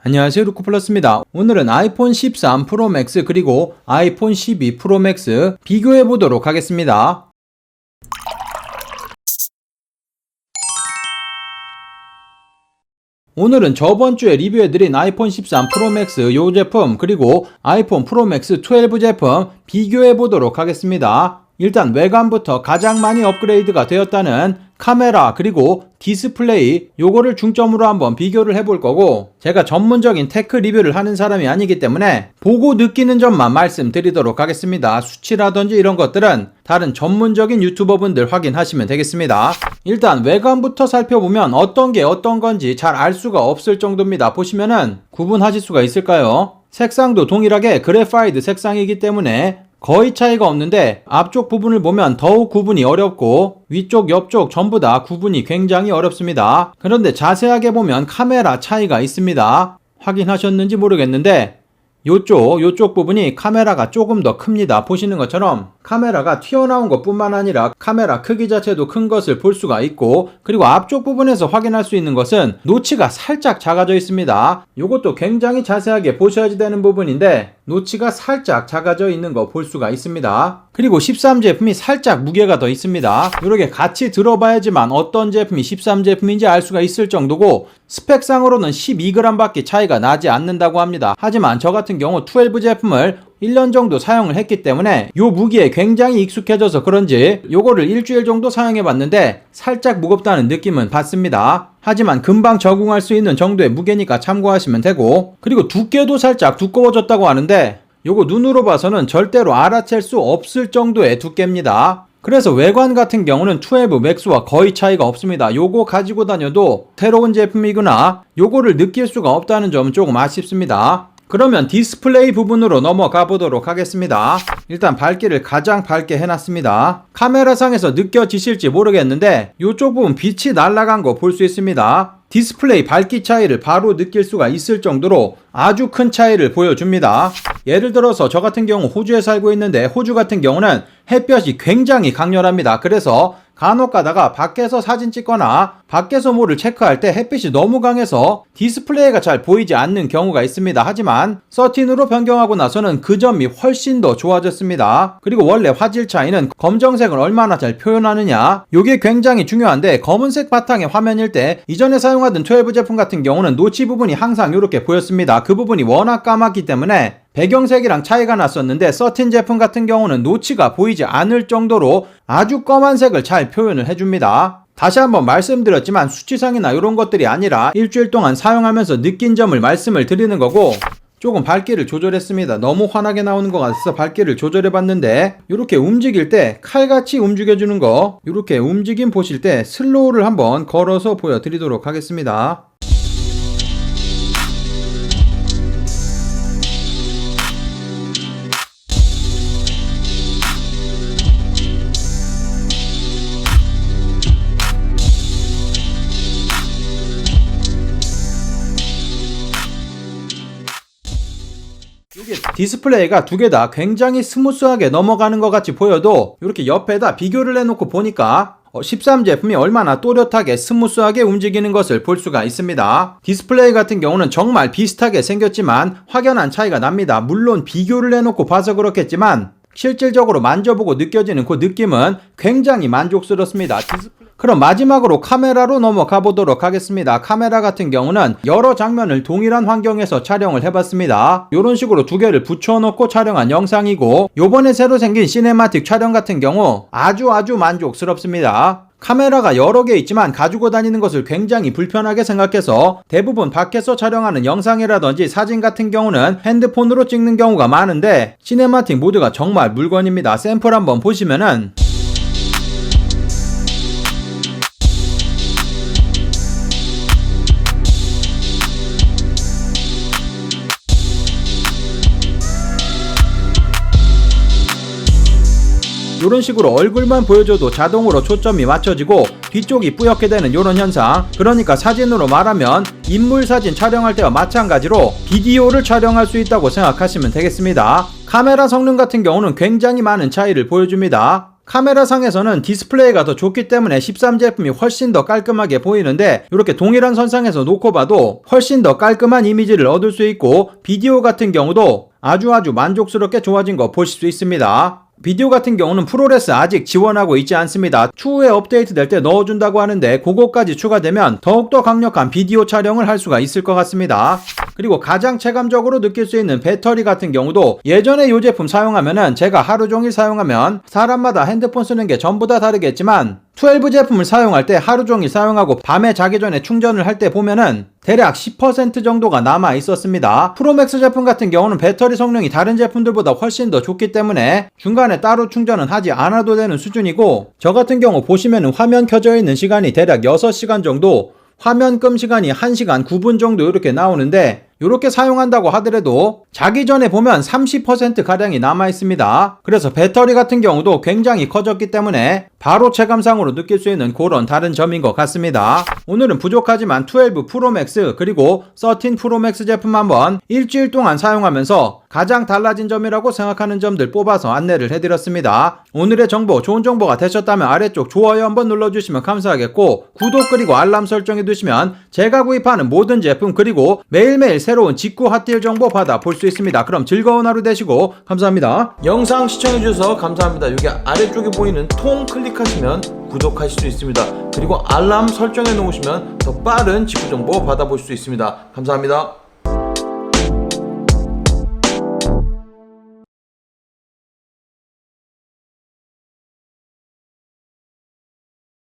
안녕하세요, 루코플러스입니다. 오늘은 아이폰 13 프로 맥스 그리고 아이폰 12 프로 맥스 비교해 보도록 하겠습니다. 오늘은 저번주에 리뷰해드린 아이폰 13 프로 맥스 요 제품 그리고 아이폰 프로 맥스 12 제품 비교해 보도록 하겠습니다. 일단 외관부터 가장 많이 업그레이드가 되었다는 카메라 그리고 디스플레이 요거를 중점으로 한번 비교를 해볼 거고, 제가 전문적인 테크 리뷰를 하는 사람이 아니기 때문에 보고 느끼는 점만 말씀드리도록 하겠습니다. 수치라든지 이런 것들은 다른 전문적인 유튜버분들 확인하시면 되겠습니다. 일단 외관부터 살펴보면 어떤 게 어떤 건지 잘 알 수가 없을 정도입니다. 보시면은 구분하실 수가 있을까요? 색상도 동일하게 그래파이트 색상이기 때문에 거의 차이가 없는데 앞쪽 부분을 보면 더욱 구분이 어렵고 위쪽 옆쪽 전부 다 구분이 굉장히 어렵습니다. 그런데 자세하게 보면 카메라 차이가 있습니다. 확인하셨는지 모르겠는데 요쪽 부분이 카메라가 조금 더 큽니다. 보시는 것처럼 카메라가 튀어나온 것 뿐만 아니라 카메라 크기 자체도 큰 것을 볼 수가 있고, 그리고 앞쪽 부분에서 확인할 수 있는 것은 노치가 살짝 작아져 있습니다. 요것도 굉장히 자세하게 보셔야지 되는 부분인데 노치가 살짝 작아져 있는 거 볼 수가 있습니다. 그리고 13 제품이 살짝 무게가 더 있습니다. 이렇게 같이 들어봐야지만 어떤 제품이 13 제품인지 알 수가 있을 정도고, 스펙상으로는 12g 밖에 차이가 나지 않는다고 합니다. 하지만 저 같은 경우 12 제품을 1년 정도 사용을 했기 때문에 요 무게에 굉장히 익숙해져서 그런지 요거를 일주일 정도 사용해 봤는데 살짝 무겁다는 느낌은 받습니다. 하지만 금방 적응할 수 있는 정도의 무게니까 참고하시면 되고, 그리고 두께도 살짝 두꺼워졌다고 하는데 요거 눈으로 봐서는 절대로 알아챌 수 없을 정도의 두께입니다. 그래서 외관 같은 경우는 12 맥스와 거의 차이가 없습니다. 요거 가지고 다녀도 새로운 제품이구나 요거를 느낄 수가 없다는 점은 조금 아쉽습니다. 그러면 디스플레이 부분으로 넘어가 보도록 하겠습니다. 일단 밝기를 가장 밝게 해놨습니다. 카메라상에서 느껴지실지 모르겠는데 이쪽 부분 빛이 날아간 거 볼 수 있습니다. 디스플레이 밝기 차이를 바로 느낄 수가 있을 정도로 아주 큰 차이를 보여줍니다. 예를 들어서 저 같은 경우 호주에 살고 있는데 호주 같은 경우는 햇볕이 굉장히 강렬합니다. 그래서 간혹 가다가 밖에서 사진 찍거나 밖에서 뭐를 체크할 때 햇빛이 너무 강해서 디스플레이가 잘 보이지 않는 경우가 있습니다. 하지만 13으로 변경하고 나서는 그 점이 훨씬 더 좋아졌습니다. 그리고 원래 화질 차이는 검정색을 얼마나 잘 표현하느냐 이게 굉장히 중요한데, 검은색 바탕의 화면일 때 이전에 사용하던 12 제품 같은 경우는 노치 부분이 항상 이렇게 보였습니다. 그 부분이 워낙 까맣기 때문에 배경색이랑 차이가 났었는데 13 제품 같은 경우는 노치가 보이지 않을 정도로 아주 검은색을 잘 표현을 해줍니다. 다시 한번 말씀드렸지만 수치상이나 이런 것들이 아니라 일주일 동안 사용하면서 느낀 점을 말씀을 드리는 거고, 조금 밝기를 조절했습니다. 너무 환하게 나오는 것 같아서 밝기를 조절해봤는데 이렇게 움직일 때 칼같이 움직여주는 거, 이렇게 움직임 보실 때 슬로우를 한번 걸어서 보여드리도록 하겠습니다. 이게 디스플레이가 두 개 다 굉장히 스무스하게 넘어가는 것 같이 보여도 이렇게 옆에다 비교를 해놓고 보니까 13 제품이 얼마나 또렷하게 스무스하게 움직이는 것을 볼 수가 있습니다. 디스플레이 같은 경우는 정말 비슷하게 생겼지만 확연한 차이가 납니다. 물론 비교를 해놓고 봐서 그렇겠지만 실질적으로 만져보고 느껴지는 그 느낌은 굉장히 만족스럽습니다. 그럼 마지막으로 카메라로 넘어가 보도록 하겠습니다. 카메라 같은 경우는 여러 장면을 동일한 환경에서 촬영을 해봤습니다. 이런 식으로 두 개를 붙여놓고 촬영한 영상이고, 요번에 새로 생긴 시네마틱 촬영 같은 경우 아주 만족스럽습니다. 카메라가 여러 개 있지만 가지고 다니는 것을 굉장히 불편하게 생각해서 대부분 밖에서 촬영하는 영상이라든지 사진 같은 경우는 핸드폰으로 찍는 경우가 많은데, 시네마틱 모드가 정말 물건입니다. 샘플 한번 보시면은 이런 식으로 얼굴만 보여줘도 자동으로 초점이 맞춰지고 뒤쪽이 뿌옇게 되는 이런 현상, 그러니까 사진으로 말하면 인물 사진 촬영할 때와 마찬가지로 비디오를 촬영할 수 있다고 생각하시면 되겠습니다. 카메라 성능 같은 경우는 굉장히 많은 차이를 보여줍니다. 카메라 상에서는 디스플레이가 더 좋기 때문에 13 제품이 훨씬 더 깔끔하게 보이는데 이렇게 동일한 선상에서 놓고 봐도 훨씬 더 깔끔한 이미지를 얻을 수 있고 비디오 같은 경우도 아주 만족스럽게 좋아진 거 보실 수 있습니다. 비디오 같은 경우는 프로레스 아직 지원하고 있지 않습니다. 추후에 업데이트 될 때 넣어준다고 하는데 그거까지 추가되면 더욱더 강력한 비디오 촬영을 할 수가 있을 것 같습니다. 그리고 가장 체감적으로 느낄 수 있는 배터리 같은 경우도 예전에 이 제품 사용하면은 제가 하루 종일 사용하면 사람마다 핸드폰 쓰는 게 전부 다 다르겠지만 12 제품을 사용할 때 하루 종일 사용하고 밤에 자기 전에 충전을 할 때 보면은 대략 10% 정도가 남아 있었습니다. 프로맥스 제품 같은 경우는 배터리 성능이 다른 제품들보다 훨씬 더 좋기 때문에 중간에 따로 충전은 하지 않아도 되는 수준이고 저 같은 경우 보시면은 화면 켜져 있는 시간이 대략 6시간 정도 화면 끔 시간이 1시간 9분 정도 이렇게 나오는데 이렇게 사용한다고 하더라도 자기 전에 보면 30%가량이 남아있습니다. 그래서 배터리 같은 경우도 굉장히 커졌기 때문에 바로 체감상으로 느낄 수 있는 그런 다른 점인 것 같습니다. 오늘은 부족하지만 12 프로맥스 그리고 13 프로맥스 제품 한번 일주일 동안 사용하면서 가장 달라진 점이라고 생각하는 점들 뽑아서 안내를 해드렸습니다. 오늘의 정보 좋은 정보가 되셨다면 아래쪽 좋아요 한번 눌러주시면 감사하겠고 구독 그리고 알람 설정해 두시면 제가 구입하는 모든 제품 그리고 매일매일 새로운 직구 핫딜 정보 받아 볼 수 있습니다. 그럼 즐거운 하루 되시고 감사합니다. 영상 시청해주셔서 감사합니다. 여기 아래쪽에 보이는 통 클릭하시면 구독하실 수 있습니다. 그리고 알람 설정해 놓으시면 더 빠른 직구 정보 받아볼 수 있습니다. 감사합니다.